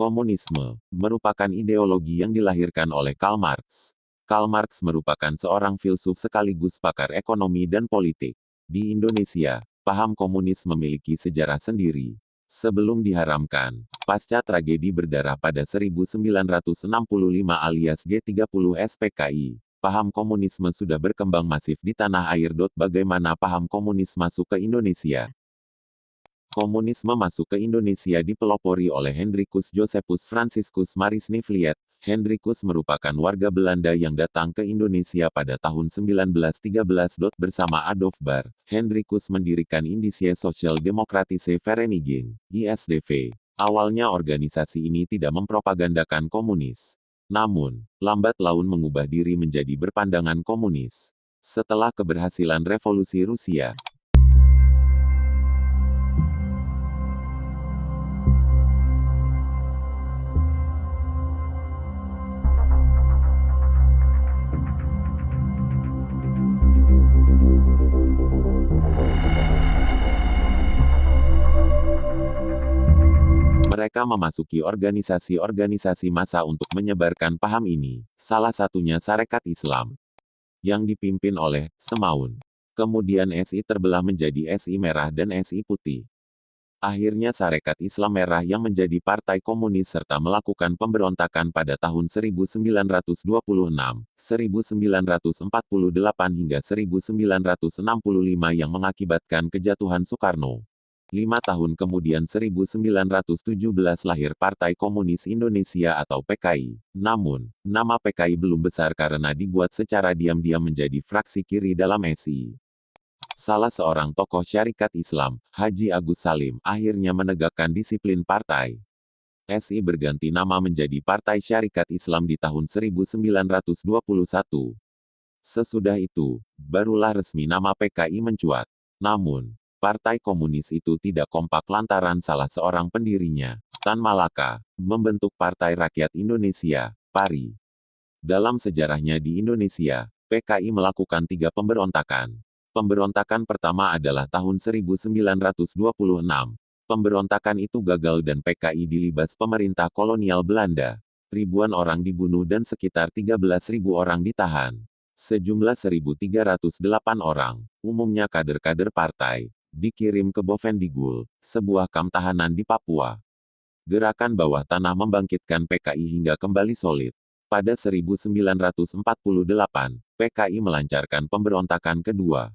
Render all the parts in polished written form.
Komunisme merupakan ideologi yang dilahirkan oleh Karl Marx. Karl Marx merupakan seorang filsuf sekaligus pakar ekonomi dan politik. Di Indonesia, paham komunis memiliki sejarah sendiri. Sebelum diharamkan, pasca tragedi berdarah pada 1965 alias G30 SPKI, paham komunisme sudah berkembang masif di tanah air. Bagaimana paham komunis masuk ke Indonesia? Komunisme masuk ke Indonesia dipelopori oleh Hendrikus Josephus Franciscus Maris Nivliet. Hendrikus merupakan warga Belanda yang datang ke Indonesia pada tahun 1913. Bersama Adolf Bahr, Hendrikus mendirikan Indische Sozialdemokratische Vereniging, ISDV. Awalnya organisasi ini tidak mempropagandakan komunis. Namun, lambat laun mengubah diri menjadi berpandangan komunis. Setelah keberhasilan revolusi Rusia, mereka memasuki organisasi-organisasi massa untuk menyebarkan paham ini, salah satunya Sarekat Islam, yang dipimpin oleh Semaun. Kemudian SI terbelah menjadi SI Merah dan SI Putih. Akhirnya Sarekat Islam Merah yang menjadi Partai Komunis serta melakukan pemberontakan pada tahun 1926, 1948 hingga 1965 yang mengakibatkan kejatuhan Soekarno. 5 tahun kemudian 1917 lahir Partai Komunis Indonesia atau PKI. Namun, nama PKI belum besar karena dibuat secara diam-diam menjadi fraksi kiri dalam SI. Salah seorang tokoh syarikat Islam, Haji Agus Salim, akhirnya menegakkan disiplin partai. SI berganti nama menjadi Partai Syarikat Islam di tahun 1921. Sesudah itu, barulah resmi nama PKI mencuat. Namun, Partai Komunis itu tidak kompak lantaran salah seorang pendirinya, Tan Malaka, membentuk Partai Rakyat Indonesia, PARI. Dalam sejarahnya di Indonesia, PKI melakukan 3 pemberontakan. Pemberontakan pertama adalah tahun 1926. Pemberontakan itu gagal dan PKI dilibas pemerintah kolonial Belanda. Ribuan orang dibunuh dan sekitar 13.000 orang ditahan. Sejumlah 1.308 orang, umumnya kader-kader partai, dikirim ke Bovendigul, sebuah kamp tahanan di Papua. Gerakan bawah tanah membangkitkan PKI hingga kembali solid. Pada 1948, PKI melancarkan pemberontakan kedua.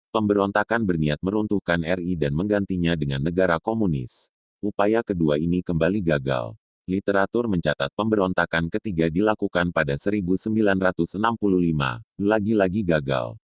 Pemberontakan berniat meruntuhkan RI dan menggantinya dengan negara komunis. Upaya kedua ini kembali gagal. Literatur mencatat pemberontakan ketiga dilakukan pada 1965, lagi-lagi gagal.